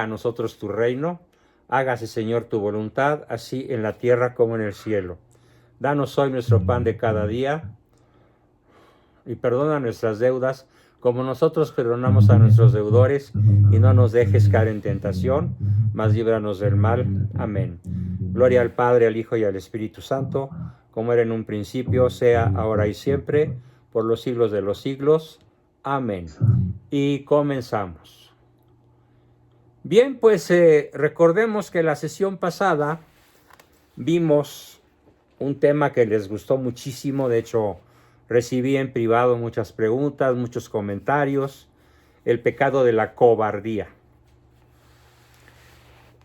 a nosotros tu reino. Hágase, Señor, tu voluntad, así en la tierra como en el cielo. Danos hoy nuestro pan de cada día y perdona nuestras deudas, como nosotros perdonamos a nuestros deudores, y no nos dejes caer en tentación, mas líbranos del mal. Amén. Gloria al Padre, al Hijo y al Espíritu Santo, como era en un principio, sea ahora y siempre, por los siglos de los siglos. Amén. Y comenzamos. Bien, pues recordemos que la sesión pasada vimos un tema que les gustó muchísimo. De hecho, recibí en privado muchas preguntas, muchos comentarios. El pecado de la cobardía.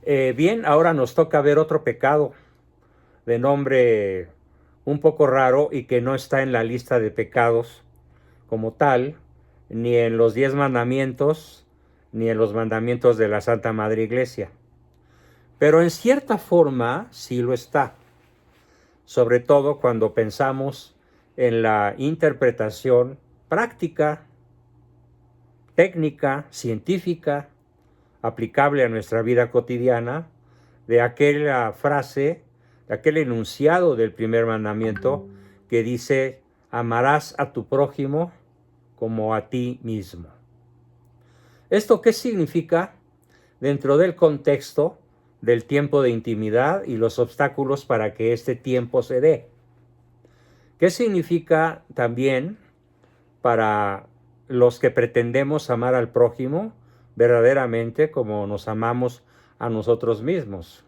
Bien, ahora nos toca ver otro pecado de nombre un poco raro y que no está en la lista de pecados como tal, ni en los 10 mandamientos, ni en los mandamientos de la Santa Madre Iglesia. Pero en cierta forma sí lo está, sobre todo cuando pensamos en la interpretación práctica, técnica, científica, aplicable a nuestra vida cotidiana, de aquella frase, de aquel enunciado del primer mandamiento que dice: amarás a tu prójimo como a ti mismo. ¿Esto qué significa dentro del contexto del tiempo de intimidad y los obstáculos para que este tiempo se dé? ¿Qué significa también para los que pretendemos amar al prójimo verdaderamente como nos amamos a nosotros mismos?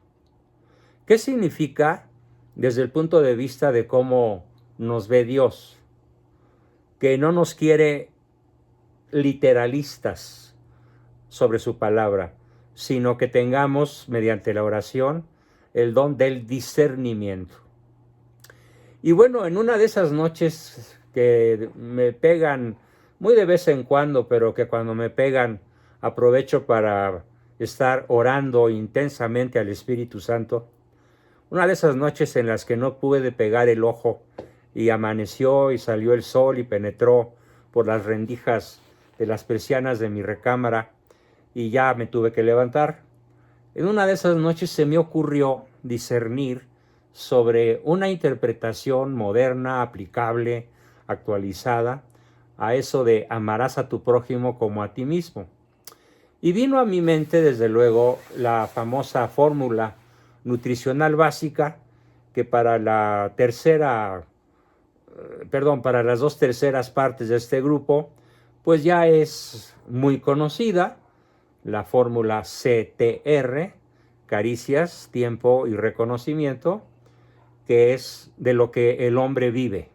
¿Qué significa desde el punto de vista de cómo nos ve Dios? Que no nos quiere literalistas sobre su palabra, sino que tengamos, mediante la oración, el don del discernimiento. Y bueno, en una de esas noches que me pegan muy de vez en cuando, pero que cuando me pegan aprovecho para estar orando intensamente al Espíritu Santo, una de esas noches en las que no pude pegar el ojo y amaneció y salió el sol y penetró por las rendijas de las persianas de mi recámara y ya me tuve que levantar. En una de esas noches se me ocurrió discernir sobre una interpretación moderna, aplicable, actualizada, a eso de amarás a tu prójimo como a ti mismo. Y vino a mi mente, desde luego, la famosa fórmula nutricional básica, que para las 2/3 partes de este grupo, pues ya es muy conocida, la fórmula CTR, caricias, tiempo y reconocimiento, que es de lo que el hombre vive,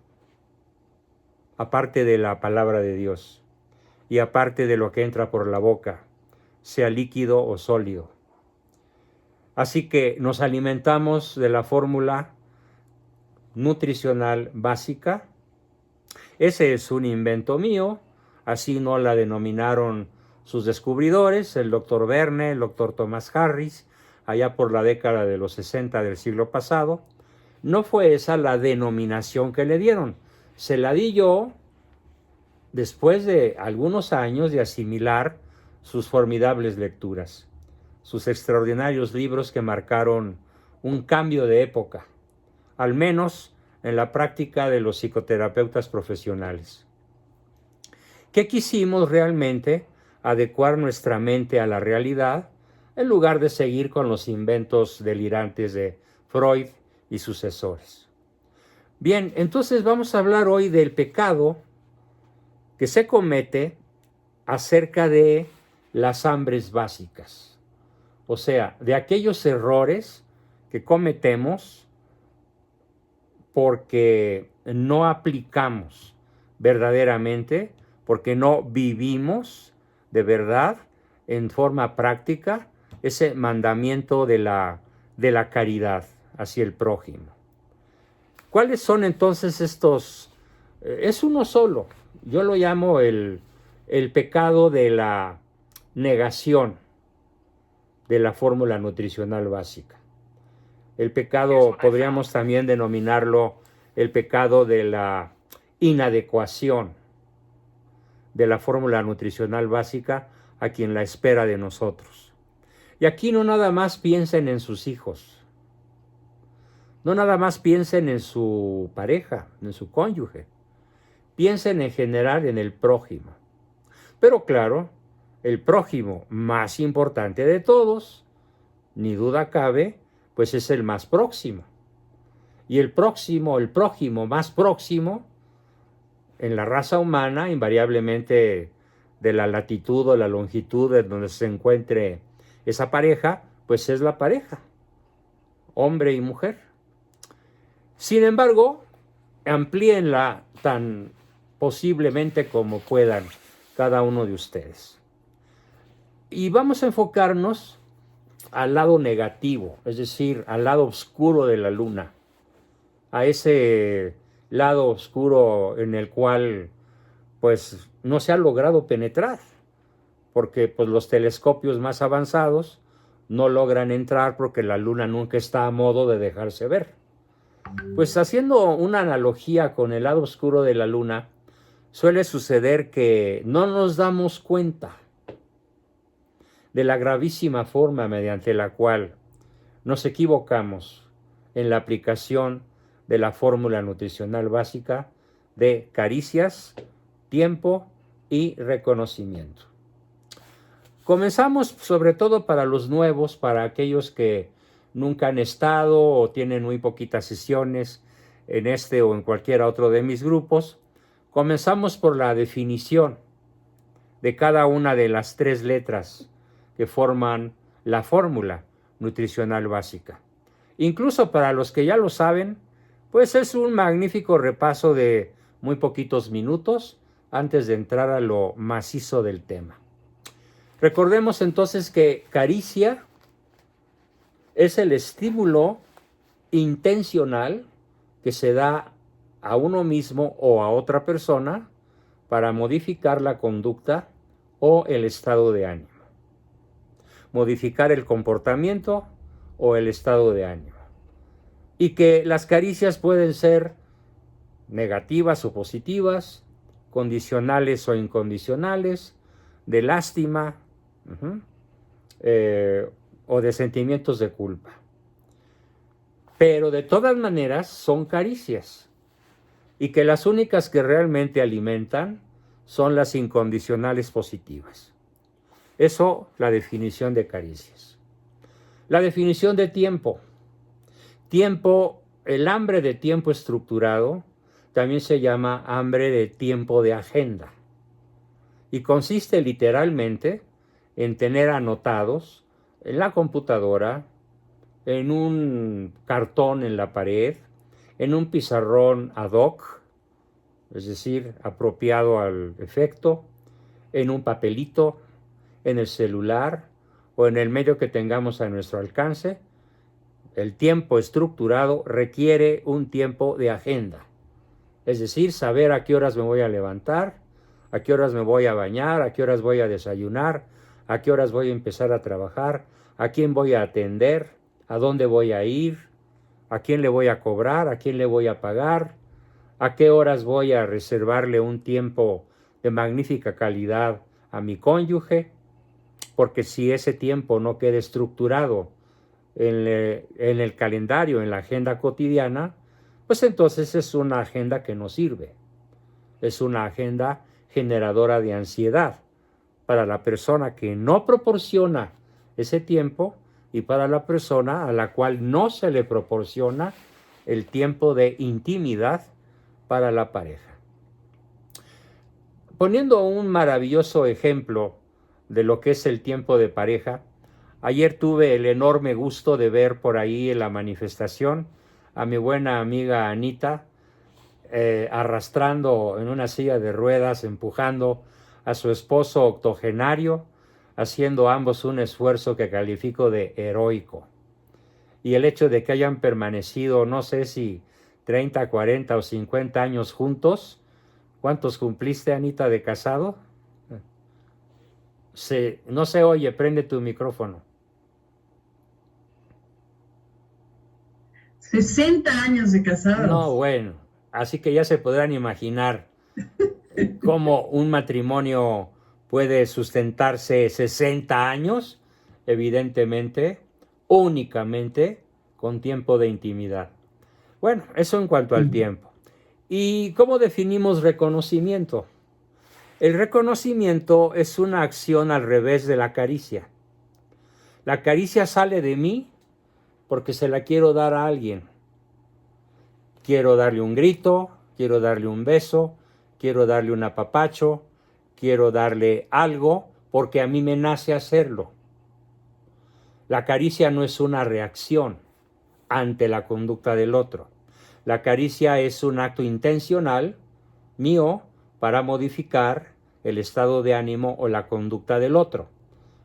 aparte de la palabra de Dios y aparte de lo que entra por la boca, sea líquido o sólido. Así que nos alimentamos de la fórmula nutricional básica. Ese es un invento mío, así no la denominaron sus descubridores, el doctor Verne, el doctor Thomas Harris, allá por la década de los 60 del siglo pasado. No fue esa la denominación que le dieron. Se la di yo después de algunos años de asimilar sus formidables lecturas, sus extraordinarios libros que marcaron un cambio de época, al menos en la práctica de los psicoterapeutas profesionales. ¿Qué quisimos realmente? Adecuar nuestra mente a la realidad en lugar de seguir con los inventos delirantes de Freud y sucesores. Bien, entonces vamos a hablar hoy del pecado que se comete acerca de las hambres básicas, o sea, de aquellos errores que cometemos porque no aplicamos verdaderamente, porque no vivimos de verdad en forma práctica ese mandamiento de la caridad hacia el prójimo. ¿Cuáles son entonces estos? Es uno solo. Yo lo llamo el pecado de la negación de la fórmula nutricional básica. El pecado, podríamos también denominarlo el pecado de la inadecuación de la fórmula nutricional básica a quien la espera de nosotros. Y aquí no nada más piensen en sus hijos, no nada más piensen en su pareja, en su cónyuge, piensen en general en el prójimo. Pero claro, el prójimo más importante de todos, ni duda cabe, pues es el más próximo. Y el prójimo más próximo, en la raza humana, invariablemente de la latitud o la longitud en donde se encuentre esa pareja, pues es la pareja, hombre y mujer. Sin embargo, amplíenla tan posiblemente como puedan cada uno de ustedes. Y vamos a enfocarnos al lado negativo, es decir, al lado oscuro de la luna, a ese lado oscuro en el cual pues no se ha logrado penetrar, porque pues los telescopios más avanzados no logran entrar porque la luna nunca está a modo de dejarse ver. Pues haciendo una analogía con el lado oscuro de la luna, suele suceder que no nos damos cuenta de la gravísima forma mediante la cual nos equivocamos en la aplicación de la fórmula nutricional básica de caricias, tiempo y reconocimiento. Comenzamos sobre todo para los nuevos, para aquellos que nunca han estado o tienen muy poquitas sesiones en este o en cualquier otro de mis grupos. Comenzamos por la definición de cada una de las 3 letras que forman la fórmula nutricional básica. Incluso para los que ya lo saben, pues es un magnífico repaso de muy poquitos minutos antes de entrar a lo macizo del tema. Recordemos entonces que caricia es el estímulo intencional que se da a uno mismo o a otra persona para modificar la conducta o el estado de ánimo. Modificar el comportamiento o el estado de ánimo. Y que las caricias pueden ser negativas o positivas, condicionales o incondicionales, de lástima, o de sentimientos de culpa. Pero de todas maneras son caricias. Y que las únicas que realmente alimentan son las incondicionales positivas. Eso, la definición de caricias. La definición de tiempo. Tiempo, el hambre de tiempo estructurado, también se llama hambre de tiempo de agenda. Y consiste literalmente en tener anotados en la computadora, en un cartón en la pared, en un pizarrón ad hoc, es decir, apropiado al efecto, en un papelito, en el celular o en el medio que tengamos a nuestro alcance. El tiempo estructurado requiere un tiempo de agenda, es decir, saber a qué horas me voy a levantar, a qué horas me voy a bañar, a qué horas voy a desayunar, a qué horas voy a empezar a trabajar, a quién voy a atender, a dónde voy a ir, a quién le voy a cobrar, a quién le voy a pagar, a qué horas voy a reservarle un tiempo de magnífica calidad a mi cónyuge, porque si ese tiempo no queda estructurado en el calendario, en la agenda cotidiana, pues entonces es una agenda que no sirve. Es una agenda generadora de ansiedad para la persona que no proporciona ese tiempo y para la persona a la cual no se le proporciona el tiempo de intimidad para la pareja. Poniendo un maravilloso ejemplo de lo que es el tiempo de pareja, ayer tuve el enorme gusto de ver por ahí en la manifestación a mi buena amiga Anita, arrastrando en una silla de ruedas, empujando a su esposo octogenario, haciendo ambos un esfuerzo que califico de heroico. Y el hecho de que hayan permanecido, no sé si 30, 40 o 50 años juntos. ¿Cuántos cumpliste, Anita, de casado? No se oye, prende tu micrófono. 60 años de casados. No, bueno, así que ya se podrán imaginar cómo un matrimonio puede sustentarse 60 años evidentemente, únicamente con tiempo de intimidad. Bueno, eso en cuanto al tiempo. ¿Y cómo definimos reconocimiento? El reconocimiento es una acción al revés de la caricia. La caricia sale de mí porque se la quiero dar a alguien. Quiero darle un grito, quiero darle un beso, quiero darle un apapacho, quiero darle algo porque a mí me nace hacerlo. La caricia no es una reacción ante la conducta del otro. La caricia es un acto intencional mío para modificar el estado de ánimo o la conducta del otro.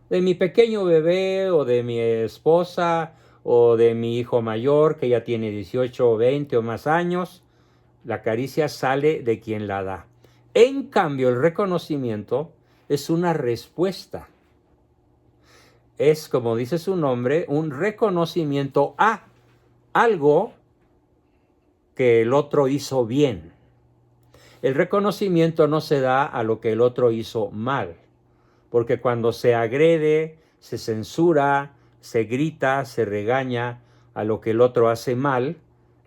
De mi pequeño bebé o de mi esposa o de mi hijo mayor que ya tiene 18 o 20 o más años, la caricia sale de quien la da. En cambio, el reconocimiento es una respuesta. Es, como dice su nombre, un reconocimiento a algo que el otro hizo bien. El reconocimiento no se da a lo que el otro hizo mal, porque cuando se agrede, se censura, se grita, se regaña a lo que el otro hace mal,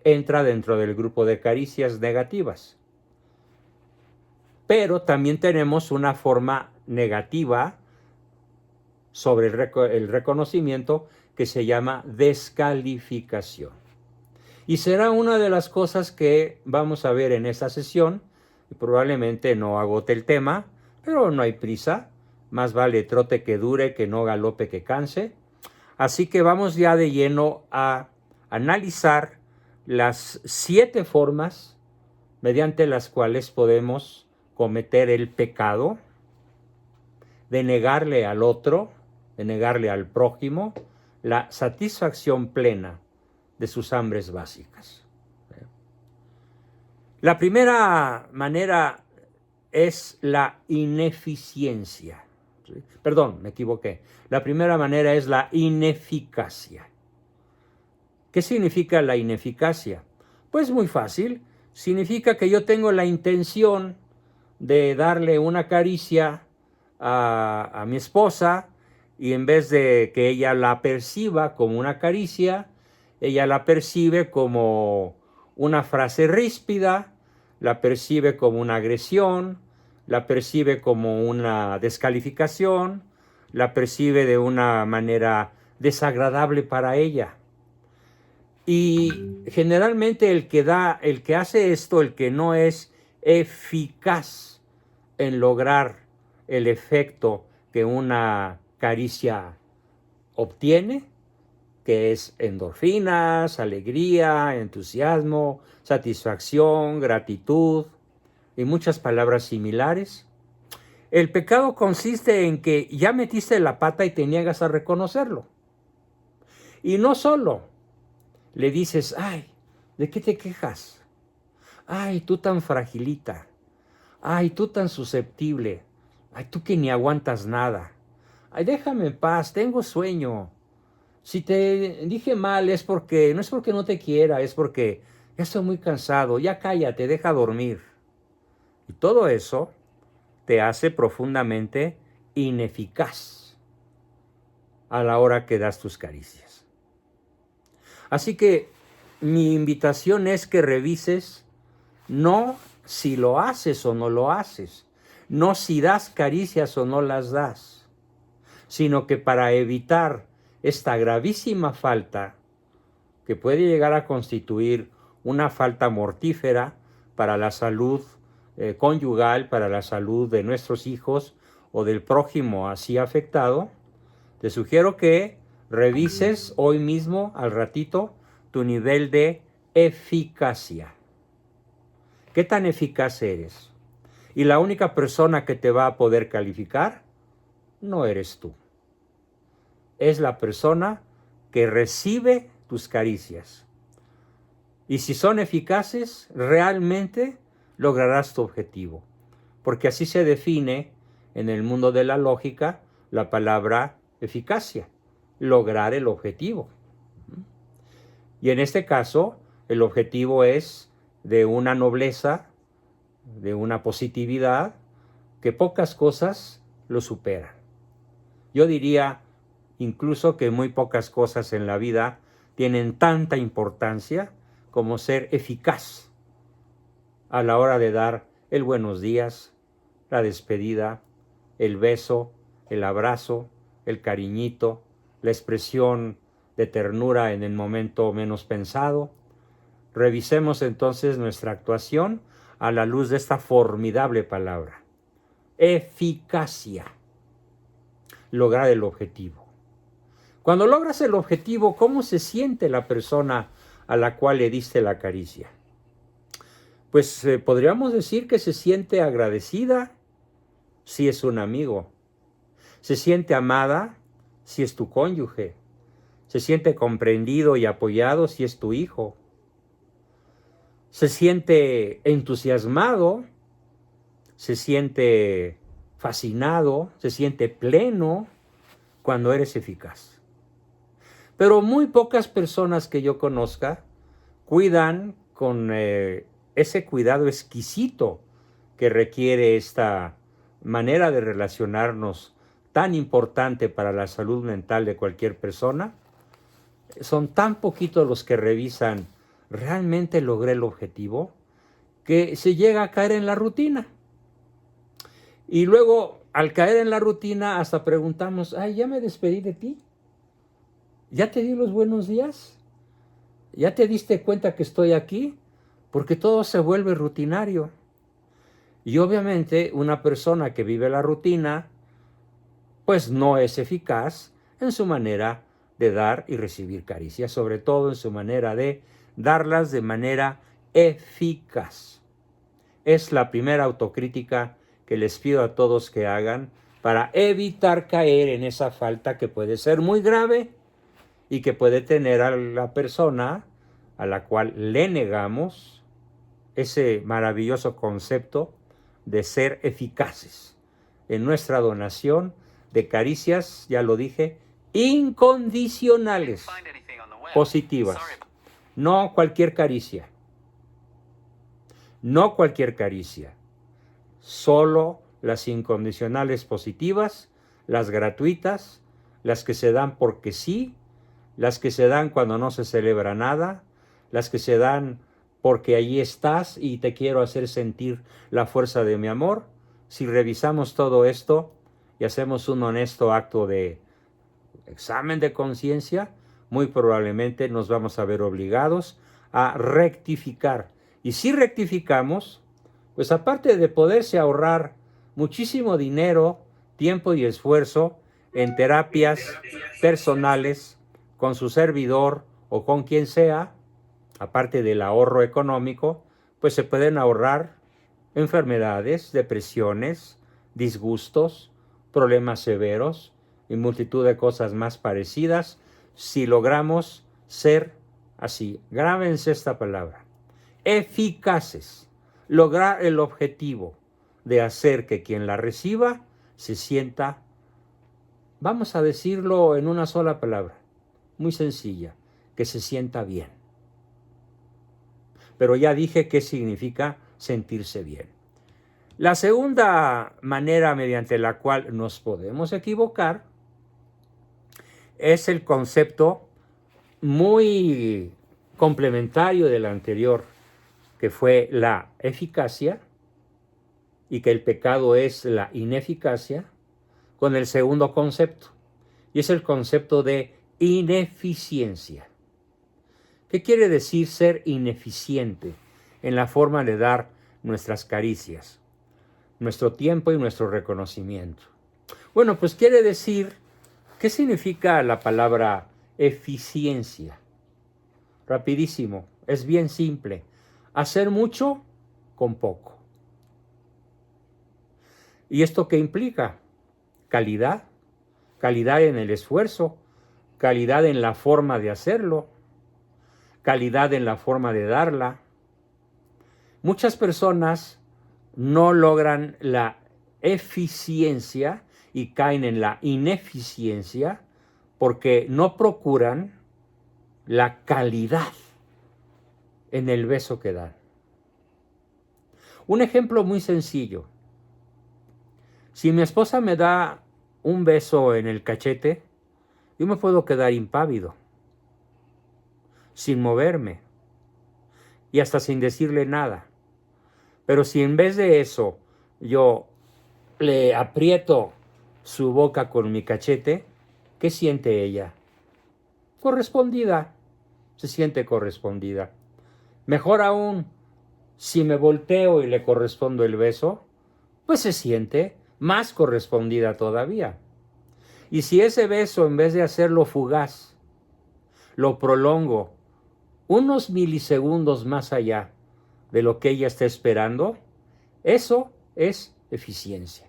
entra dentro del grupo de caricias negativas. Pero también tenemos una forma negativa sobre el reconocimiento que se llama descalificación. Y será una de las cosas que vamos a ver en esta sesión, y probablemente no agote el tema, pero no hay prisa, más vale trote que dure que no galope que canse. Así que vamos ya de lleno a analizar las 7 formas mediante las cuales podemos cometer el pecado de negarle al otro, de negarle al prójimo, la satisfacción plena de sus hambres básicas. La primera manera es la ineficiencia. Perdón, me equivoqué. La primera manera es la ineficacia. ¿Qué significa la ineficacia? Pues muy fácil. Significa que yo tengo la intención de darle una caricia a mi esposa y en vez de que ella la perciba como una caricia, ella la percibe como una frase ríspida, la percibe como una agresión, la percibe como una descalificación, la percibe de una manera desagradable para ella. Y generalmente el que hace esto, el que no es eficaz en lograr el efecto que una caricia obtiene, que es endorfinas, alegría, entusiasmo, satisfacción, gratitud y muchas palabras similares. El pecado consiste en que ya metiste la pata y te niegas a reconocerlo. Y no solo le dices, ay, ¿de qué te quejas? Ay, tú tan fragilita. Ay, tú tan susceptible. Ay, tú que ni aguantas nada. Ay, déjame en paz, tengo sueño. Si te dije mal no es porque no te quiera, es porque ya estoy muy cansado, ya cállate, deja dormir. Y todo eso te hace profundamente ineficaz a la hora que das tus caricias. Así que mi invitación es que revises no si lo haces o no lo haces, no si das caricias o no las das, sino que para evitar esta gravísima falta que puede llegar a constituir una falta mortífera para la salud conyugal, para la salud de nuestros hijos o del prójimo así afectado, te sugiero que revises hoy mismo, al ratito, tu nivel de eficacia. ¿Qué tan eficaz eres? Y la única persona que te va a poder calificar no eres tú. Es la persona que recibe tus caricias. Y si son eficaces, realmente lograrás tu objetivo. Porque así se define en el mundo de la lógica la palabra eficacia, lograr el objetivo. Y en este caso, el objetivo es de una nobleza, de una positividad, que pocas cosas lo superan. Yo diría incluso que muy pocas cosas en la vida tienen tanta importancia como ser eficaz a la hora de dar el buenos días, la despedida, el beso, el abrazo, el cariñito, la expresión de ternura en el momento menos pensado. Revisemos entonces nuestra actuación a la luz de esta formidable palabra. Eficacia. Lograr el objetivo. Cuando logras el objetivo, ¿cómo se siente la persona a la cual le diste la caricia? Pues podríamos decir que se siente agradecida si es un amigo. Se siente amada si es tu cónyuge. Se siente comprendido y apoyado si es tu hijo. Se siente entusiasmado, se siente fascinado, se siente pleno cuando eres eficaz. Pero muy pocas personas que yo conozca cuidan con ese cuidado exquisito que requiere esta manera de relacionarnos tan importante para la salud mental de cualquier persona. Son tan poquitos los que revisan, ¿realmente logré el objetivo? Que se llega a caer en la rutina. Y luego, al caer en la rutina, hasta preguntamos, ay, ¿ya me despedí de ti? ¿Ya te di los buenos días? ¿Ya te diste cuenta que estoy aquí? Porque todo se vuelve rutinario. Y obviamente una persona que vive la rutina, pues no es eficaz en su manera de dar y recibir caricias, sobre todo en su manera de darlas de manera eficaz. Es la primera autocrítica que les pido a todos que hagan para evitar caer en esa falta que puede ser muy grave y que puede tener a la persona a la cual le negamos ese maravilloso concepto de ser eficaces en nuestra donación de caricias, ya lo dije, incondicionales, positivas. No cualquier caricia. No cualquier caricia. Solo las incondicionales positivas, las gratuitas, las que se dan porque sí, las que se dan cuando no se celebra nada, las que se dan porque allí estás y te quiero hacer sentir la fuerza de mi amor. Si revisamos todo esto y hacemos un honesto acto de examen de conciencia, muy probablemente nos vamos a ver obligados a rectificar. Y si rectificamos, pues aparte de poderse ahorrar muchísimo dinero, tiempo y esfuerzo en terapias personales con su servidor o con quien sea, aparte del ahorro económico, pues se pueden ahorrar enfermedades, depresiones, disgustos, problemas severos y multitud de cosas más parecidas si logramos ser así. Grábense esta palabra. Eficaces. Lograr el objetivo de hacer que quien la reciba se sienta, vamos a decirlo en una sola palabra, muy sencilla, que se sienta bien. Pero ya dije qué significa sentirse bien. La segunda manera mediante la cual nos podemos equivocar es el concepto muy complementario del anterior, que fue la eficacia, y que el pecado es la ineficacia, con el segundo concepto, y es el concepto de ineficiencia. ¿Qué quiere decir ser ineficiente en la forma de dar nuestras caricias, nuestro tiempo y nuestro reconocimiento? Bueno, pues quiere decir, ¿qué significa la palabra eficiencia? Rapidísimo, es bien simple. Hacer mucho con poco. ¿Y esto qué implica? Calidad. Calidad en el esfuerzo, calidad en la forma de hacerlo, calidad en la forma de darla. Muchas personas no logran la eficiencia y caen en la ineficiencia porque no procuran la calidad en el beso que dan. Un ejemplo muy sencillo. Si mi esposa me da un beso en el cachete, yo me puedo quedar impávido, sin moverme y hasta sin decirle nada. Pero si en vez de eso yo le aprieto su boca con mi cachete, ¿qué siente ella? Correspondida, se siente correspondida. Mejor aún, si me volteo y le correspondo el beso, pues se siente más correspondida todavía. Y si ese beso, en vez de hacerlo fugaz, lo prolongo unos milisegundos más allá de lo que ella está esperando, eso es eficiencia.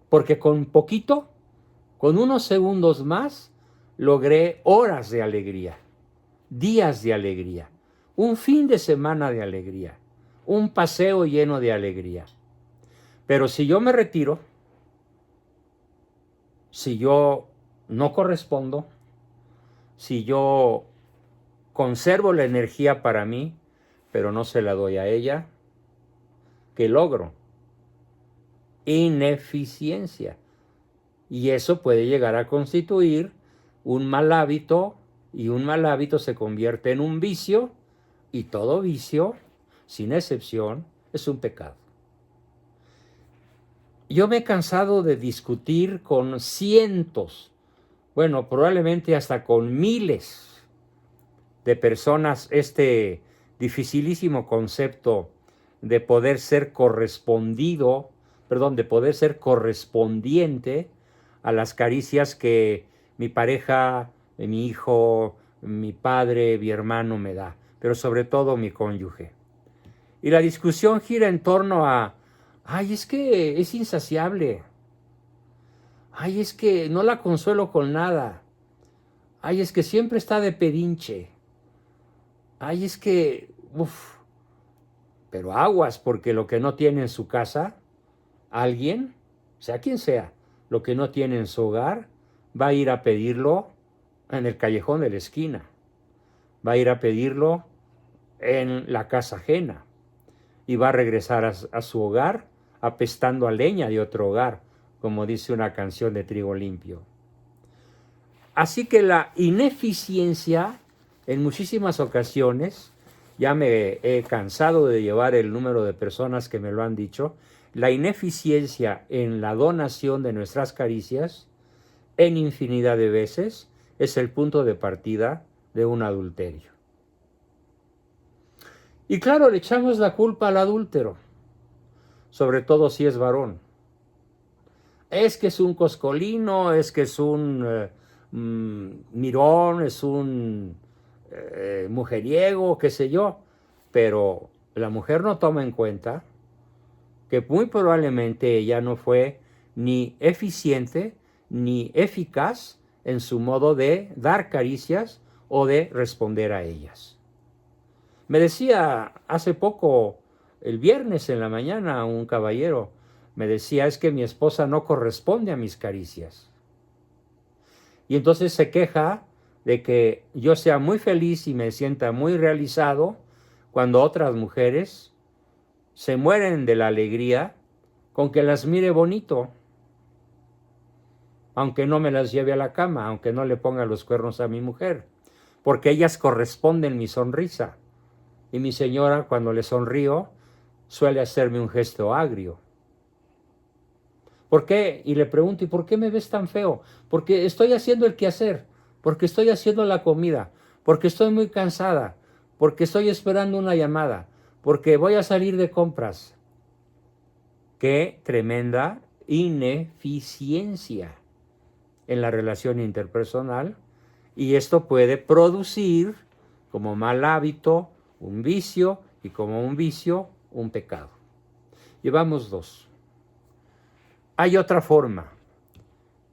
Porque con poquito, con unos segundos más, logré horas de alegría, días de alegría, un fin de semana de alegría, un paseo lleno de alegría. Pero si yo me retiro, si yo no correspondo, si yo conservo la energía para mí, pero no se la doy a ella, ¿qué logro? Ineficiencia. Y eso puede llegar a constituir un mal hábito, y un mal hábito se convierte en un vicio, y todo vicio, sin excepción, es un pecado. Yo me he cansado de discutir con cientos, bueno, probablemente hasta con miles de personas este dificilísimo concepto de poder ser correspondido, de poder ser correspondiente a las caricias que mi pareja, mi hijo, mi padre, mi hermano me da, pero sobre todo mi cónyuge. Y la discusión gira en torno a, ay, es que es insaciable, ay, es que no la consuelo con nada, ay, es que siempre está de pedinche, ay, es que, uff, pero aguas, porque lo que no tiene en su casa, alguien, sea quien sea, lo que no tiene en su hogar, va a ir a pedirlo en el callejón de la esquina, va a ir a pedirlo en la casa ajena, y va a regresar a su hogar apestando a leña de otro hogar, como dice una canción de Trigo Limpio. Así que la ineficiencia, en muchísimas ocasiones, ya me he cansado de llevar el número de personas que me lo han dicho, la ineficiencia en la donación de nuestras caricias, en infinidad de veces, es el punto de partida de un adulterio. Y claro, le echamos la culpa al adúltero, sobre todo si es varón. Es que es un coscolino, es que es un mirón, es un mujeriego, qué sé yo, pero la mujer no toma en cuenta que muy probablemente ella no fue ni eficiente ni eficaz en su modo de dar caricias o de responder a ellas. Me decía hace poco, el viernes en la mañana, un caballero, me decía, es que mi esposa no corresponde a mis caricias. Y entonces se queja de que yo sea muy feliz y me sienta muy realizado cuando otras mujeres se mueren de la alegría con que las mire bonito, aunque no me las lleve a la cama, aunque no le ponga los cuernos a mi mujer, porque ellas corresponden mi sonrisa. Y mi señora, cuando le sonrío, suele hacerme un gesto agrio. ¿Por qué? Y le pregunto, ¿y por qué me ves tan feo? Porque estoy haciendo el quehacer, porque estoy haciendo la comida, porque estoy muy cansada, porque estoy esperando una llamada, porque voy a salir de compras. Qué tremenda ineficiencia en la relación interpersonal, y esto puede producir como mal hábito un vicio, y como un vicio un pecado. Llevamos dos. Hay otra forma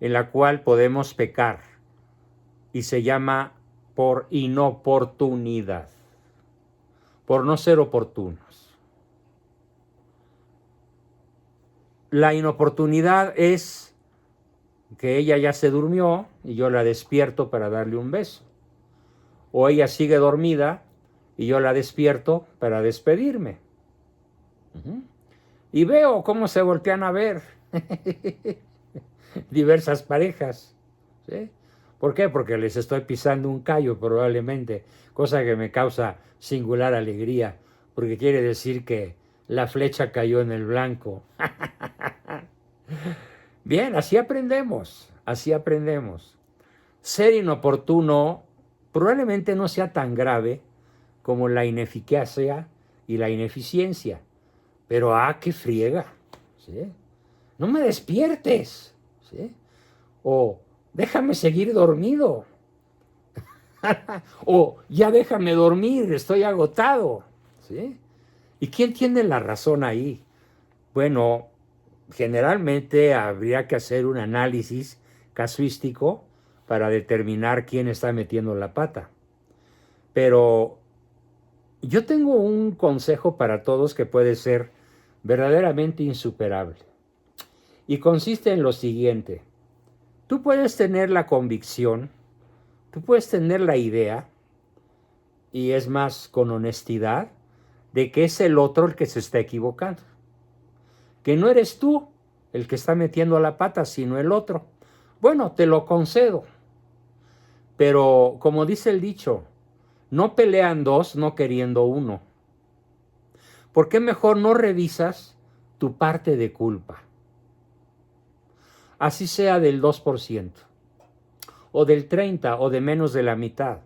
en la cual podemos pecar, y se llama por inoportunidad, por no ser oportunos. La inoportunidad es que ella ya se durmió y yo la despierto para darle un beso, o ella sigue dormida y yo la despierto para despedirme. Y veo cómo se voltean a ver diversas parejas, ¿sí? ¿Por qué? Porque les estoy pisando un callo probablemente, cosa que me causa singular alegría, porque quiere decir que la flecha cayó en el blanco. Bien, así aprendemos, así aprendemos. Ser inoportuno probablemente no sea tan grave como la ineficacia y la ineficiencia, pero qué friega, ¿sí? No me despiertes, ¿sí? O déjame seguir dormido, o ya déjame dormir, estoy agotado, ¿sí? ¿Y quién tiene la razón ahí? Bueno, generalmente habría que hacer un análisis casuístico para determinar quién está metiendo la pata. Pero yo tengo un consejo para todos que puede ser verdaderamente insuperable. Y consiste en lo siguiente. Tú puedes tener la convicción, tú puedes tener la idea, y es más con honestidad, de que es el otro el que se está equivocando. Que no eres tú el que está metiendo la pata, sino el otro. Bueno, te lo concedo. Pero como dice el dicho, no pelean dos no queriendo uno. ¿Por qué mejor no revisas tu parte de culpa? Así sea del 2%, o del 30%, o de menos de la mitad,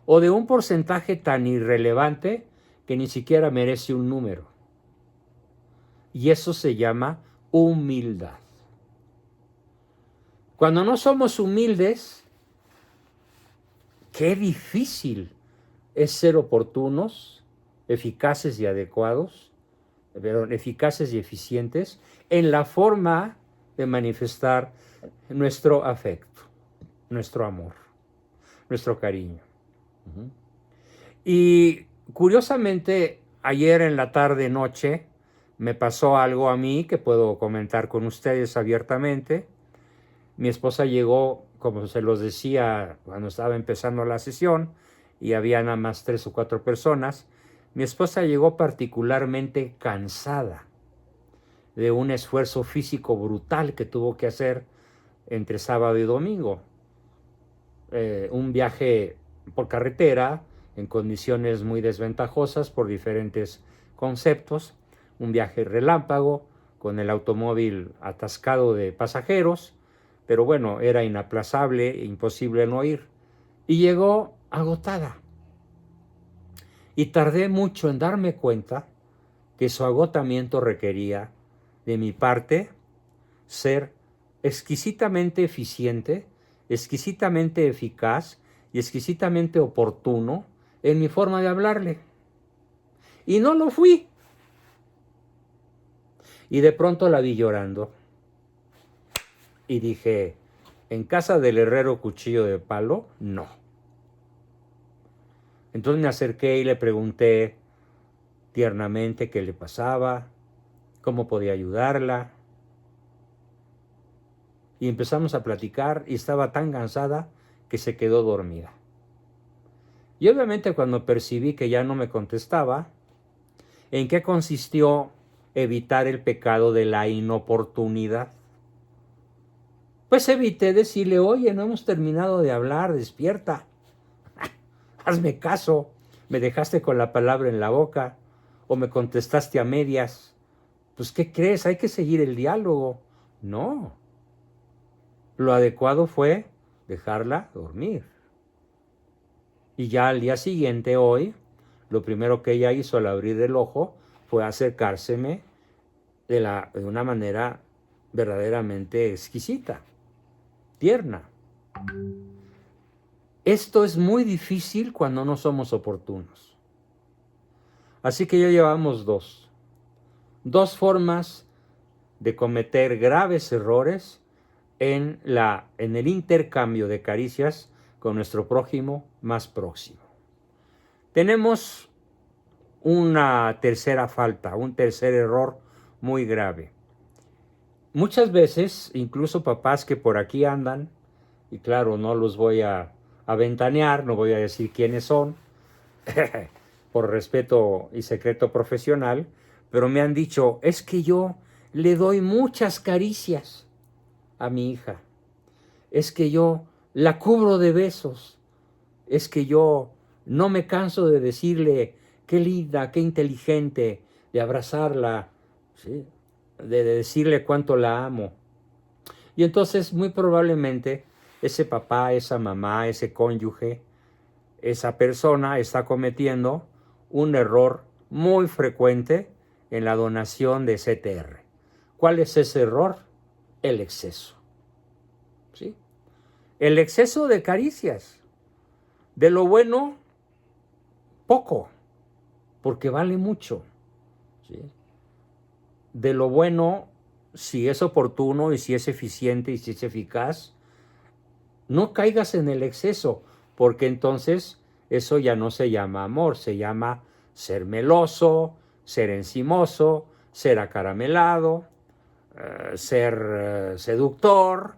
o de un porcentaje tan irrelevante que ni siquiera merece un número. Y eso se llama humildad. Cuando no somos humildes, qué difícil es ser oportunos, eficaces y adecuados, eficaces y eficientes en la forma de manifestar nuestro afecto, nuestro amor, nuestro cariño. Y curiosamente, ayer en la tarde-noche me pasó algo a mí que puedo comentar con ustedes abiertamente. Mi esposa llegó, como se los decía cuando estaba empezando la sesión, y había nada más 3 o 4 personas. Mi esposa llegó particularmente cansada de un esfuerzo físico brutal que tuvo que hacer entre sábado y domingo. Un viaje por carretera en condiciones muy desventajosas por diferentes conceptos, un viaje relámpago con el automóvil atascado de pasajeros, pero bueno, era inaplazable, imposible no ir. Y llegó agotada. Y tardé mucho en darme cuenta que su agotamiento requería, de mi parte, ser exquisitamente eficiente, exquisitamente eficaz y exquisitamente oportuno en mi forma de hablarle. Y no lo fui. Y de pronto la vi llorando. Y dije, en casa del herrero cuchillo de palo, no. Entonces me acerqué y le pregunté tiernamente qué le pasaba, cómo podía ayudarla. Y empezamos a platicar y estaba tan cansada que se quedó dormida. Y obviamente cuando percibí que ya no me contestaba, ¿en qué consistió evitar el pecado de la inoportunidad? Pues evité decirle, oye, no hemos terminado de hablar, despierta. Hazme caso, me dejaste con la palabra en la boca o me contestaste a medias. Pues, ¿qué crees? Hay que seguir el diálogo. No. Lo adecuado fue dejarla dormir. Y ya al día siguiente, hoy, lo primero que ella hizo al abrir el ojo fue acercárseme de una manera verdaderamente exquisita, tierna. Esto es muy difícil cuando no somos oportunos. Así que ya llevamos dos formas de cometer graves errores en el intercambio de caricias con nuestro prójimo más próximo. Tenemos una tercera falta, un tercer error muy grave. Muchas veces, incluso papás que por aquí andan, y claro, no los voy a ventanear, no voy a decir quiénes son, por respeto y secreto profesional, pero me han dicho, es que yo le doy muchas caricias a mi hija. Es que yo La cubro de besos. Es que yo no me canso de decirle qué linda, qué inteligente, de abrazarla, ¿sí? De decirle cuánto la amo. Y entonces muy probablemente ese papá, esa mamá, ese cónyuge, esa persona está cometiendo un error muy frecuente en la donación de CTR. ¿Cuál es ese error? El exceso. ¿Sí? El exceso de caricias. De lo bueno, poco, porque vale mucho. ¿Sí? De lo bueno, si es oportuno y si es eficiente y si es eficaz, no caigas en el exceso, porque entonces eso ya no se llama amor, se llama ser meloso, ser encimoso, ser acaramelado, ser seductor,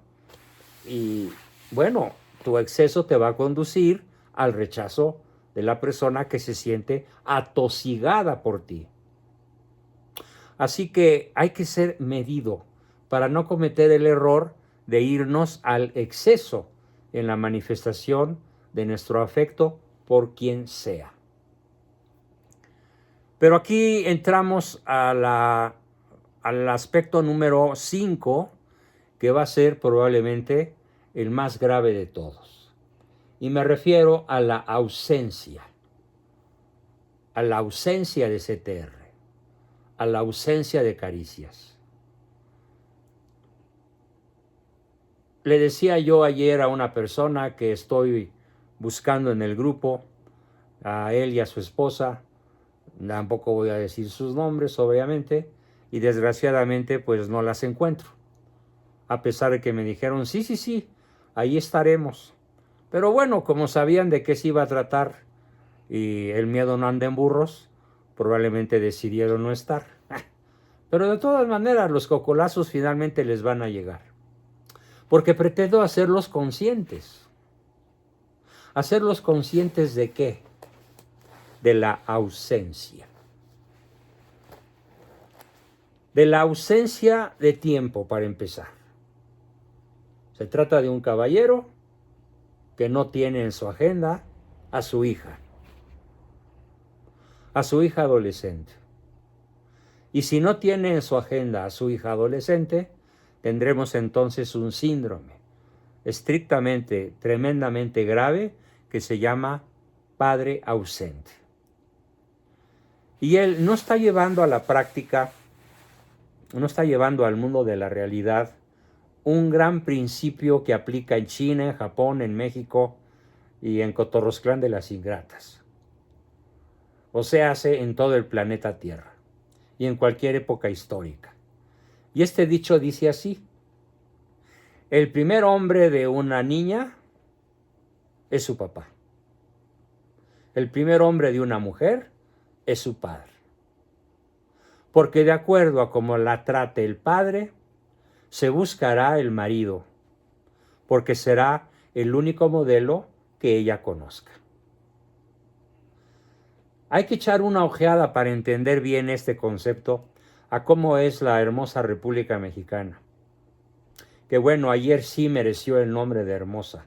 y bueno, tu exceso te va a conducir al rechazo de la persona que se siente atosigada por ti. Así que hay que ser medido para no cometer el error de irnos al exceso en la manifestación de nuestro afecto por quien sea. Pero aquí entramos al aspecto número 5, que va a ser probablemente el más grave de todos. Y me refiero a la ausencia de CTR, a la ausencia de caricias. Le decía yo ayer a una persona que estoy buscando en el grupo, a él y a su esposa, tampoco voy a decir sus nombres, obviamente, y desgraciadamente pues no las encuentro. A pesar de que me dijeron, sí, ahí estaremos. Pero bueno, como sabían de qué se iba a tratar y el miedo no anda en burros, probablemente decidieron no estar. Pero de todas maneras, los cocolazos finalmente les van a llegar. Porque pretendo hacerlos conscientes. ¿Hacerlos conscientes de qué? De la ausencia. De la ausencia de tiempo, para empezar. Se trata de un caballero que no tiene en su agenda a su hija adolescente. Y si no tiene en su agenda a su hija adolescente, tendremos entonces un síndrome estrictamente, tremendamente grave, que se llama padre ausente. Y él no está llevando a la práctica, no está llevando al mundo de la realidad un gran principio que aplica en China, en Japón, en México y en Cotorrosclán de las Ingratas. O se hace en todo el planeta Tierra y en cualquier época histórica. Y este dicho dice así: el primer hombre de una niña es su papá. El primer hombre de una mujer es su padre. Porque de acuerdo a cómo la trate el padre, se buscará el marido, porque será el único modelo que ella conozca. Hay que echar una ojeada para entender bien este concepto a cómo es la hermosa República Mexicana. Que bueno, ayer sí mereció el nombre de hermosa,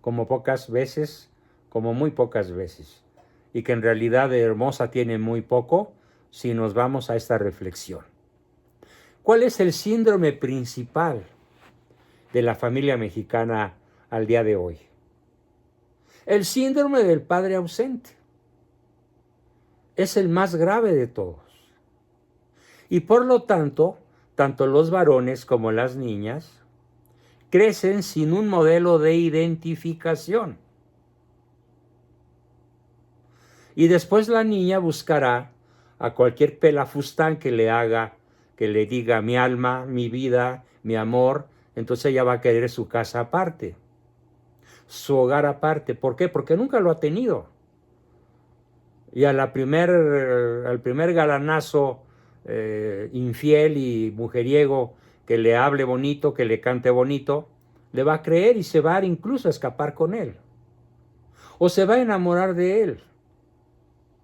como pocas veces, como muy pocas veces, y que en realidad de hermosa tiene muy poco si nos vamos a esta reflexión. ¿Cuál es el síndrome principal de la familia mexicana al día de hoy? El síndrome del padre ausente. Es el más grave de todos. Y por lo tanto, tanto los varones como las niñas crecen sin un modelo de identificación. Y después la niña buscará a cualquier pelafustán que le diga mi alma, mi vida, mi amor. Entonces ella va a querer su casa aparte, su hogar aparte. ¿Por qué? Porque nunca lo ha tenido. Y al primer galanazo infiel y mujeriego que le hable bonito, que le cante bonito, le va a creer y se va a incluso a escapar con él. O se va a enamorar de él.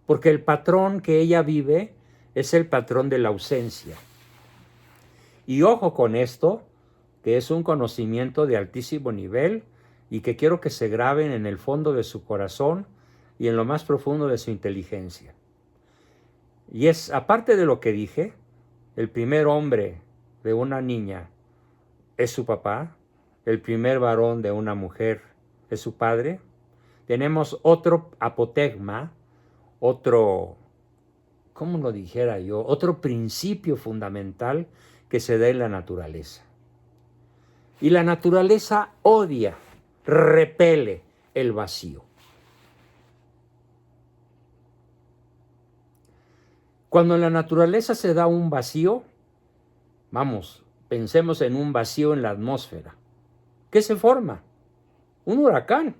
Porque el patrón que ella vive es el patrón de la ausencia. Y ojo con esto, que es un conocimiento de altísimo nivel y que quiero que se graben en el fondo de su corazón y en lo más profundo de su inteligencia. Y es, aparte de lo que dije, el primer hombre de una niña es su papá, el primer varón de una mujer es su padre. Tenemos otro apotegma, otro, ¿cómo lo dijera yo? Otro principio fundamental que se da en la naturaleza. Y la naturaleza odia, repele el vacío. Cuando en la naturaleza se da un vacío, vamos, pensemos en un vacío en la atmósfera. ¿Qué se forma? Un huracán,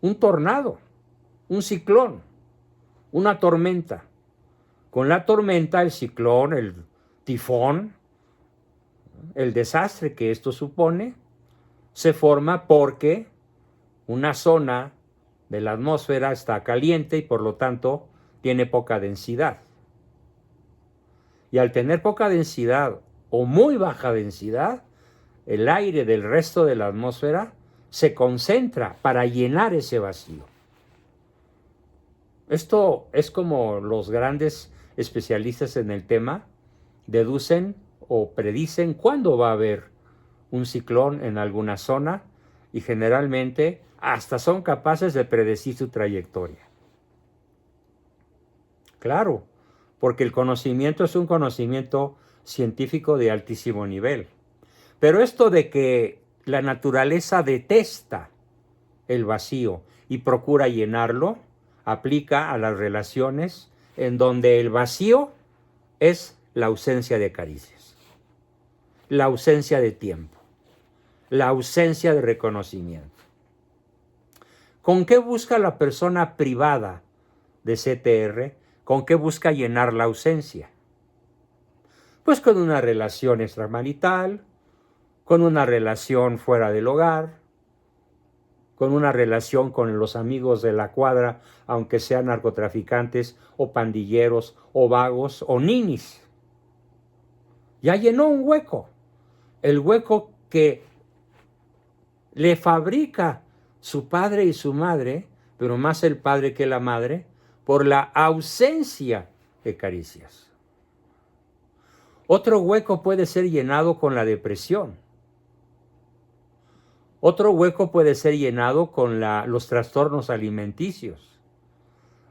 un tornado, un ciclón, una tormenta. Con la tormenta, el ciclón, el tifón, el desastre que esto supone, se forma porque una zona de la atmósfera está caliente y por lo tanto tiene poca densidad. Y al tener poca densidad o muy baja densidad, el aire del resto de la atmósfera se concentra para llenar ese vacío. Esto es como los grandes especialistas en el tema deducen o predicen cuándo va a haber un ciclón en alguna zona y generalmente hasta son capaces de predecir su trayectoria. Claro, porque el conocimiento es un conocimiento científico de altísimo nivel. Pero esto de que la naturaleza detesta el vacío y procura llenarlo, aplica a las relaciones en donde el vacío es la ausencia de caricias, la ausencia de tiempo, la ausencia de reconocimiento. ¿Con qué busca la persona privada de CTR? ¿Con qué busca llenar la ausencia? Pues con una relación extramarital, con una relación fuera del hogar, con una relación con los amigos de la cuadra, aunque sean narcotraficantes o pandilleros o vagos o ninis. Ya llenó un hueco, el hueco que le fabrica su padre y su madre, pero más el padre que la madre, por la ausencia de caricias. Otro hueco puede ser llenado con la depresión. Otro hueco puede ser llenado con los trastornos alimenticios.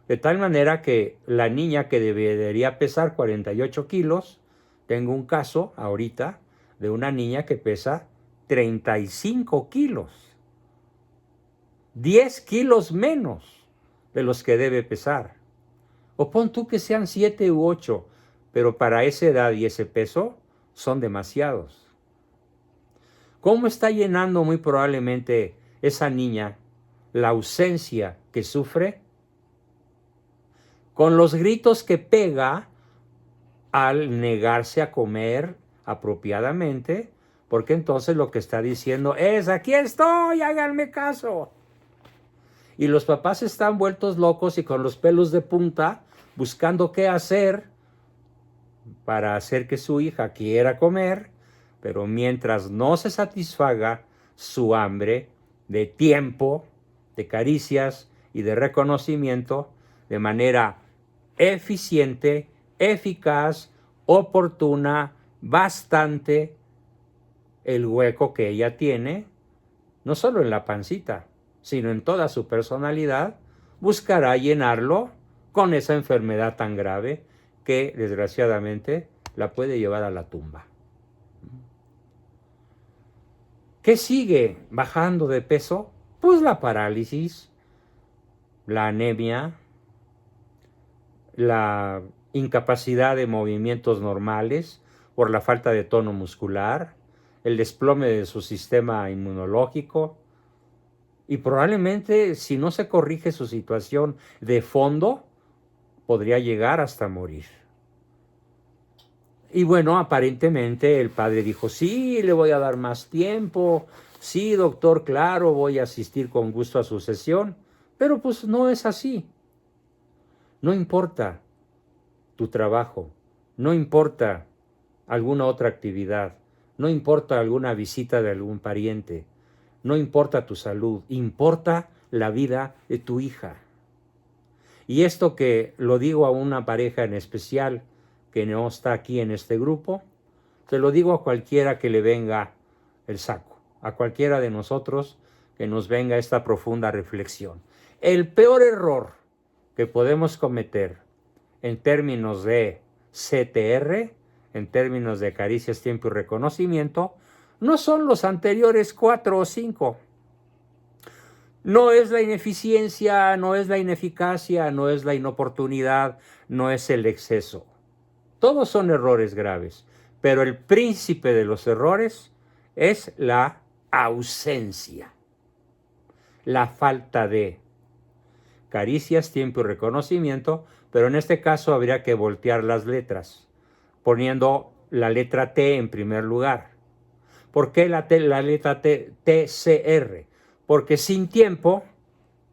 De tal manera que la niña que debería pesar 48 kilos, tengo un caso ahorita de una niña que pesa 35 kilos. 10 kilos menos de los que debe pesar. O pon tú que sean 7 u 8, pero para esa edad y ese peso son demasiados. ¿Cómo está llenando muy probablemente esa niña la ausencia que sufre? Con los gritos que pega al negarse a comer apropiadamente, porque entonces lo que está diciendo es, aquí estoy, háganme caso. Y los papás están vueltos locos y con los pelos de punta buscando qué hacer para hacer que su hija quiera comer, pero mientras no se satisfaga su hambre de tiempo, de caricias y de reconocimiento de manera eficiente, eficaz, oportuna, bastante, el hueco que ella tiene, no solo en la pancita, sino en toda su personalidad, buscará llenarlo con esa enfermedad tan grave que desgraciadamente la puede llevar a la tumba. ¿Qué sigue bajando de peso? Pues la parálisis, la anemia, la incapacidad de movimientos normales por la falta de tono muscular, el desplome de su sistema inmunológico y probablemente si no se corrige su situación de fondo, podría llegar hasta morir. Y bueno, aparentemente el padre dijo, sí, le voy a dar más tiempo, sí, doctor, claro, voy a asistir con gusto a su sesión, pero pues no es así. No importa tu trabajo, no importa alguna otra actividad, no importa alguna visita de algún pariente, no importa tu salud, importa la vida de tu hija. Y esto que lo digo a una pareja en especial que no está aquí en este grupo, se lo digo a cualquiera que le venga el saco, a cualquiera de nosotros que nos venga esta profunda reflexión. El peor error que podemos cometer en términos de CTR, en términos de caricias, tiempo y reconocimiento, no son los anteriores 4 o 5. No es la ineficiencia, no es la ineficacia, no es la inoportunidad, no es el exceso. Todos son errores graves, pero el príncipe de los errores es la ausencia, la falta de caricias, tiempo y reconocimiento, pero en este caso habría que voltear las letras, poniendo la letra T en primer lugar. ¿Por qué la letra T, TCR? Porque sin tiempo,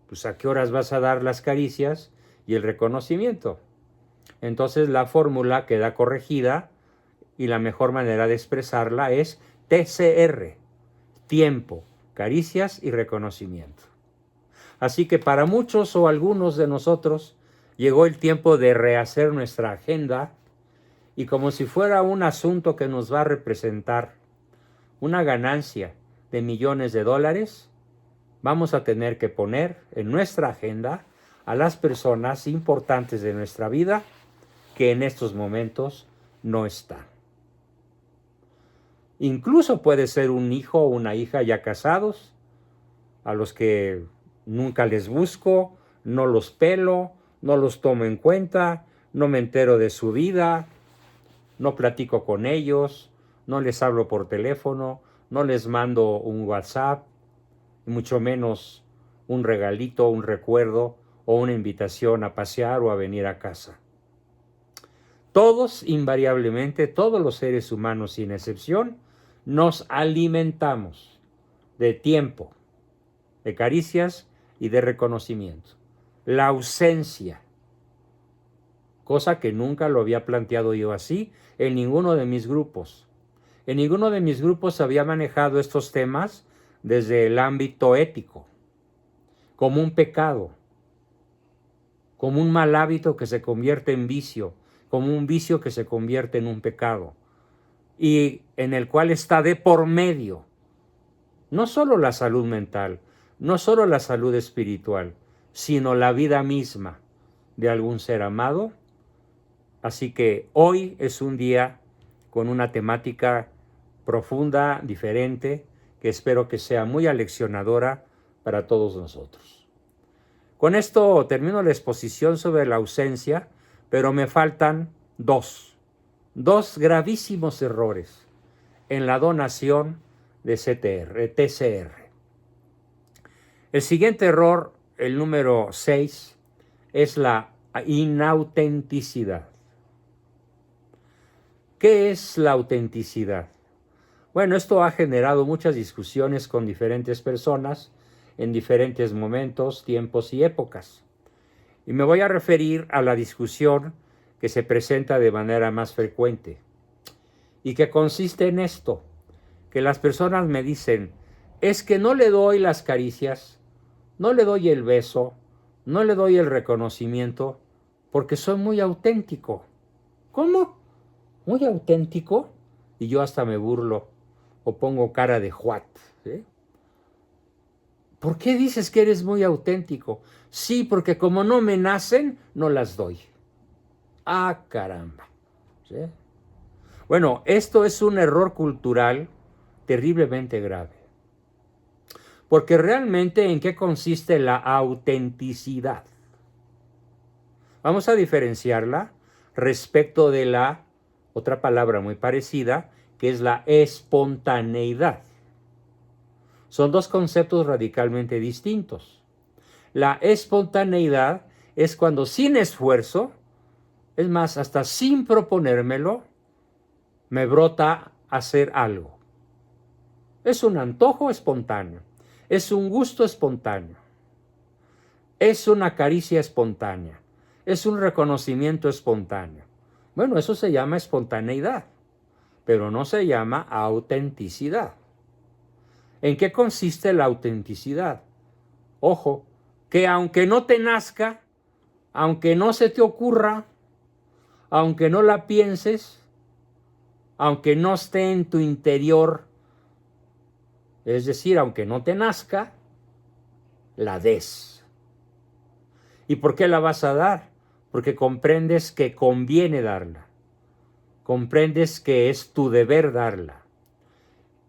pues ¿a qué horas vas a dar las caricias y el reconocimiento? Entonces la fórmula queda corregida y la mejor manera de expresarla es TCR, tiempo, caricias y reconocimiento. Así que para muchos o algunos de nosotros llegó el tiempo de rehacer nuestra agenda y como si fuera un asunto que nos va a representar una ganancia de millones de dólares, vamos a tener que poner en nuestra agenda a las personas importantes de nuestra vida que en estos momentos no están. Incluso puede ser un hijo o una hija ya casados, a los que nunca les busco, no los pelo, no los tomo en cuenta, no me entero de su vida, no platico con ellos, no les hablo por teléfono, no les mando un WhatsApp, mucho menos un regalito, un recuerdo o una invitación a pasear o a venir a casa. Todos, invariablemente, todos los seres humanos sin excepción, nos alimentamos de tiempo, de caricias y de reconocimiento. La ausencia, cosa que nunca lo había planteado yo así en ninguno de mis grupos. En ninguno de mis grupos había manejado estos temas desde el ámbito ético, como un pecado, como un mal hábito que se convierte en vicio, como un vicio que se convierte en un pecado, y en el cual está de por medio no solo la salud mental, no solo la salud espiritual, sino la vida misma de algún ser amado. Así que hoy es un día con una temática profunda, diferente, que espero que sea muy aleccionadora para todos nosotros. Con esto termino la exposición sobre la ausencia, pero me faltan dos gravísimos errores en la donación de TCR. El siguiente error, el número 6, es la inautenticidad. ¿Qué es la autenticidad? Bueno, esto ha generado muchas discusiones con diferentes personas en diferentes momentos, tiempos y épocas. Y me voy a referir a la discusión que se presenta de manera más frecuente y que consiste en esto, que las personas me dicen, es que no le doy las caricias, no le doy el beso, no le doy el reconocimiento, porque soy muy auténtico. ¿Cómo? ¿Muy auténtico? Y yo hasta me burlo o pongo cara de what, ¿sí? ¿Por qué dices que eres muy auténtico? Sí, porque como no me nacen, no las doy. Ah, caramba. ¿Sí? Bueno, esto es un error cultural terriblemente grave. Porque realmente, ¿en qué consiste la autenticidad? Vamos a diferenciarla respecto de la otra palabra muy parecida, que es la espontaneidad. Son dos conceptos radicalmente distintos. La espontaneidad es cuando sin esfuerzo, es más, hasta sin proponérmelo, me brota hacer algo. Es un antojo espontáneo, es un gusto espontáneo, es una caricia espontánea, es un reconocimiento espontáneo. Bueno, eso se llama espontaneidad, pero no se llama autenticidad. ¿En qué consiste la autenticidad? Ojo, que aunque no te nazca, aunque no se te ocurra, aunque no la pienses, aunque no esté en tu interior, es decir, aunque no te nazca, la des. ¿Y por qué la vas a dar? Porque comprendes que conviene darla. Comprendes que es tu deber darla.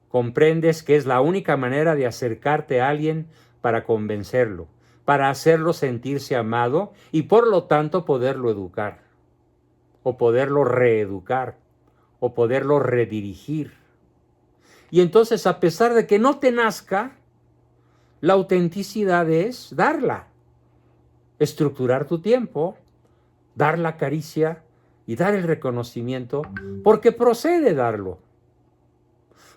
Comprendes que es la única manera de acercarte a alguien para convencerlo, para hacerlo sentirse amado y por lo tanto poderlo educar, o poderlo reeducar, o poderlo redirigir. Y entonces, a pesar de que no te nazca, la autenticidad es darla, estructurar tu tiempo, dar la caricia y dar el reconocimiento, porque procede darlo,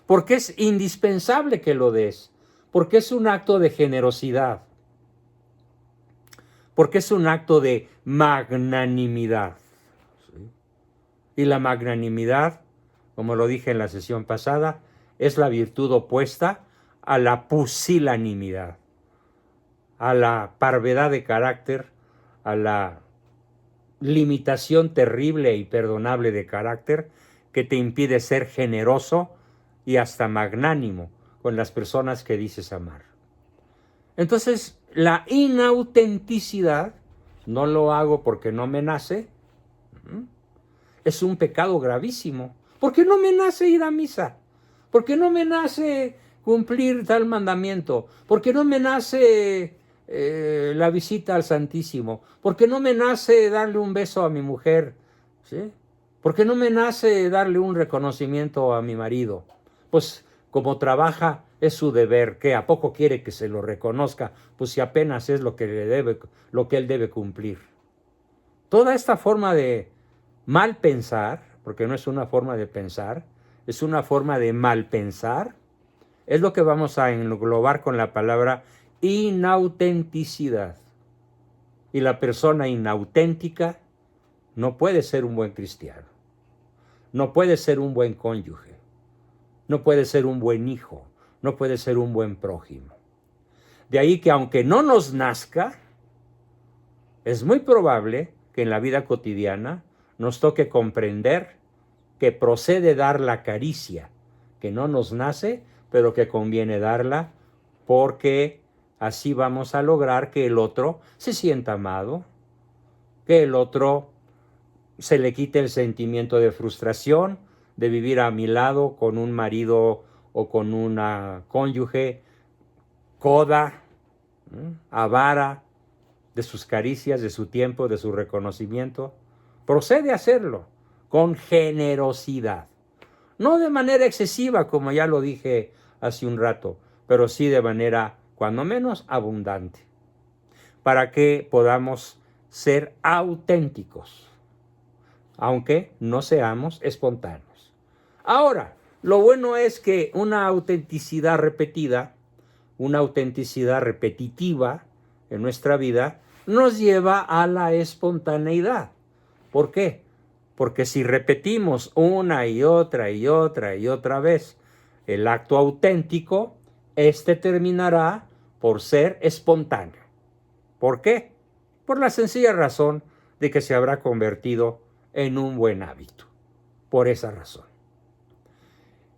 porque es indispensable que lo des, porque es un acto de generosidad, porque es un acto de magnanimidad. ¿Sí? Y la magnanimidad, como lo dije en la sesión pasada, es la virtud opuesta a la pusilanimidad, a la parvedad de carácter, a la limitación terrible y perdonable de carácter que te impide ser generoso y hasta magnánimo con las personas que dices amar. Entonces, la inautenticidad, no lo hago porque no me nace, es un pecado gravísimo. ¿Por qué no me nace ir a misa? ¿Por qué no me nace cumplir tal mandamiento? ¿Por qué no me nace la visita al Santísimo? ¿Por qué no me nace darle un beso a mi mujer? ¿Sí? ¿Por qué no me nace darle un reconocimiento a mi marido? Pues como trabaja es su deber. ¿Qué? ¿A poco quiere que se lo reconozca? Pues si apenas es lo que él debe cumplir. Toda esta forma de mal pensar, porque no es una forma de pensar, es una forma de mal pensar, es lo que vamos a englobar con la palabra inautenticidad. Y la persona inauténtica no puede ser un buen cristiano, no puede ser un buen cónyuge, no puede ser un buen hijo, no puede ser un buen prójimo. De ahí que aunque no nos nazca, es muy probable que en la vida cotidiana nos toque comprender que procede dar la caricia, que no nos nace, pero que conviene darla, porque así vamos a lograr que el otro se sienta amado, que el otro se le quite el sentimiento de frustración de vivir a mi lado con un marido o con una cónyuge coda, avara de sus caricias, de su tiempo, de su reconocimiento. Procede a hacerlo con generosidad. No de manera excesiva, como ya lo dije hace un rato, pero sí de manera, cuando menos, abundante, para que podamos ser auténticos, aunque no seamos espontáneos. Ahora, lo bueno es que una autenticidad repetida, una autenticidad repetitiva en nuestra vida, nos lleva a la espontaneidad. ¿Por qué? Porque si repetimos una y otra y otra y otra vez el acto auténtico, este terminará por ser espontáneo. ¿Por qué? Por la sencilla razón de que se habrá convertido en un buen hábito. Por esa razón.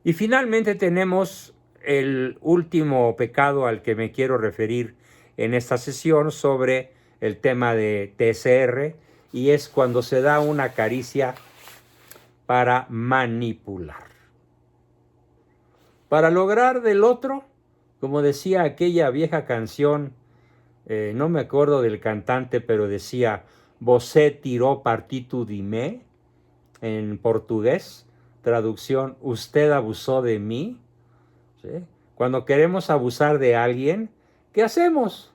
Y finalmente tenemos el último pecado al que me quiero referir en esta sesión sobre el tema de TCR, y es cuando se da una caricia para manipular. Para lograr del otro, como decía aquella vieja canción, no me acuerdo del cantante, pero decía, "Você tiró partitu di me", en portugués, traducción, "usted abusó de mí". ¿Sí? Cuando queremos abusar de alguien, ¿qué hacemos?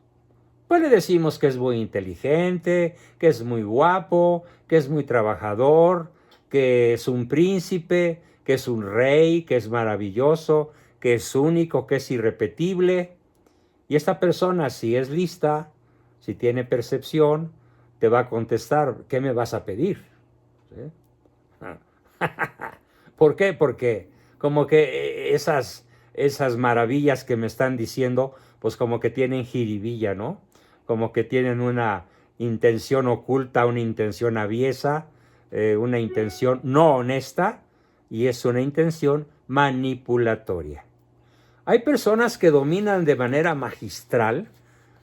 Pues le decimos que es muy inteligente, que es muy guapo, que es muy trabajador, que es un príncipe, que es un rey, que es maravilloso, que es único, que es irrepetible. Y esta persona, si es lista, si tiene percepción, te va a contestar, ¿qué me vas a pedir? ¿Sí? ¿Por qué? Porque como que esas esas maravillas que me están diciendo, pues como que tienen jiribilla, ¿no? Como que tienen una intención oculta, una intención aviesa, una intención no honesta, y es una intención manipulatoria. Hay personas que dominan de manera magistral,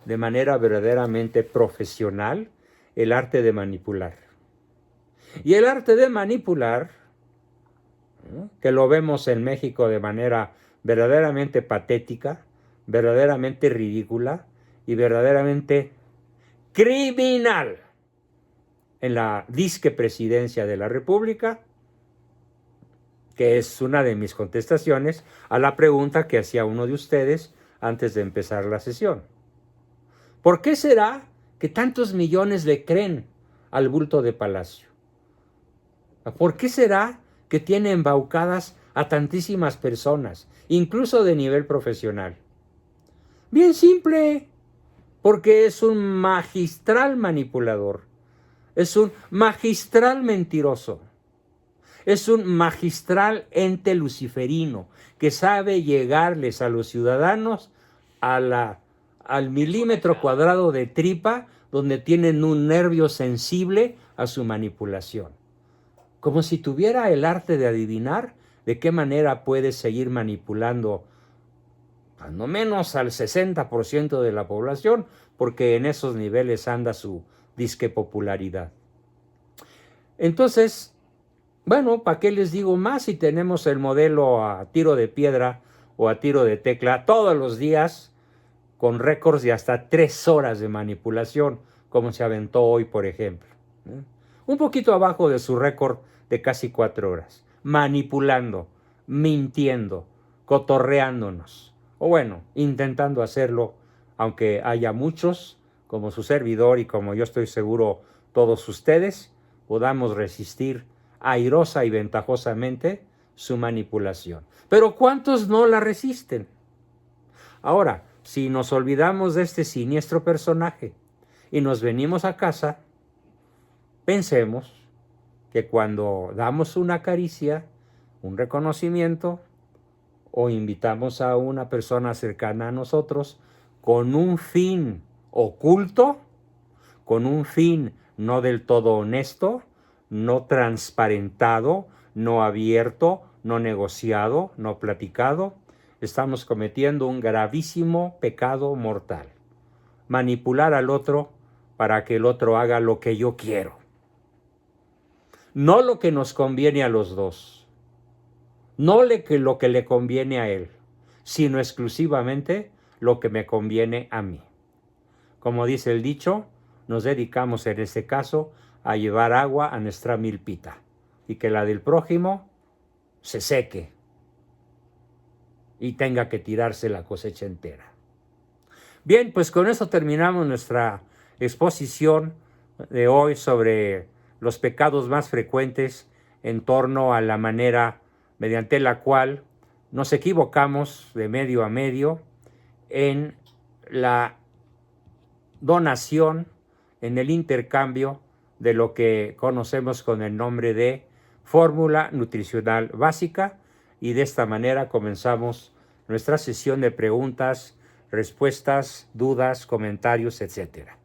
de manera verdaderamente profesional, el arte de manipular. Y el arte de manipular, ¿no?, que lo vemos en México de manera verdaderamente patética, verdaderamente ridícula y verdaderamente criminal en la disque presidencia de la República, que es una de mis contestaciones a la pregunta que hacía uno de ustedes antes de empezar la sesión. ¿Por qué será que tantos millones le creen al bulto de Palacio? ¿Por qué será que tiene embaucadas a tantísimas personas, incluso de nivel profesional? Bien simple, porque es un magistral manipulador, es un magistral mentiroso, es un magistral ente luciferino que sabe llegarles a los ciudadanos al milímetro cuadrado de tripa, donde tienen un nervio sensible a su manipulación. Como si tuviera el arte de adivinar de qué manera puede seguir manipulando al no menos al 60% de la población, porque en esos niveles anda su disque popularidad. Entonces, bueno, ¿para qué les digo más si tenemos el modelo a tiro de piedra o a tiro de tecla todos los días, con récords de hasta 3 horas de manipulación, como se aventó hoy, por ejemplo? Un poquito abajo de su récord de casi 4 horas, manipulando, mintiendo, cotorreándonos, o bueno, intentando hacerlo, aunque haya muchos, como su servidor y como yo estoy seguro todos ustedes, podamos resistir airosa y ventajosamente su manipulación. Pero ¿cuántos no la resisten? Ahora, si nos olvidamos de este siniestro personaje y nos venimos a casa, pensemos que cuando damos una caricia, un reconocimiento, o invitamos a una persona cercana a nosotros con un fin oculto, con un fin no del todo honesto, no transparentado, no abierto, no negociado, no platicado, estamos cometiendo un gravísimo pecado mortal. Manipular al otro para que el otro haga lo que yo quiero. No lo que nos conviene a los dos. No lo que le conviene a él, sino exclusivamente lo que me conviene a mí. Como dice el dicho, nos dedicamos en este caso a llevar agua a nuestra milpita y que la del prójimo se seque y tenga que tirarse la cosecha entera. Bien, pues con eso terminamos nuestra exposición de hoy sobre los pecados más frecuentes en torno a la manera mediante la cual nos equivocamos de medio a medio en la donación, en el intercambio de lo que conocemos con el nombre de fórmula nutricional básica, y de esta manera comenzamos nuestra sesión de preguntas, respuestas, dudas, comentarios, etcétera.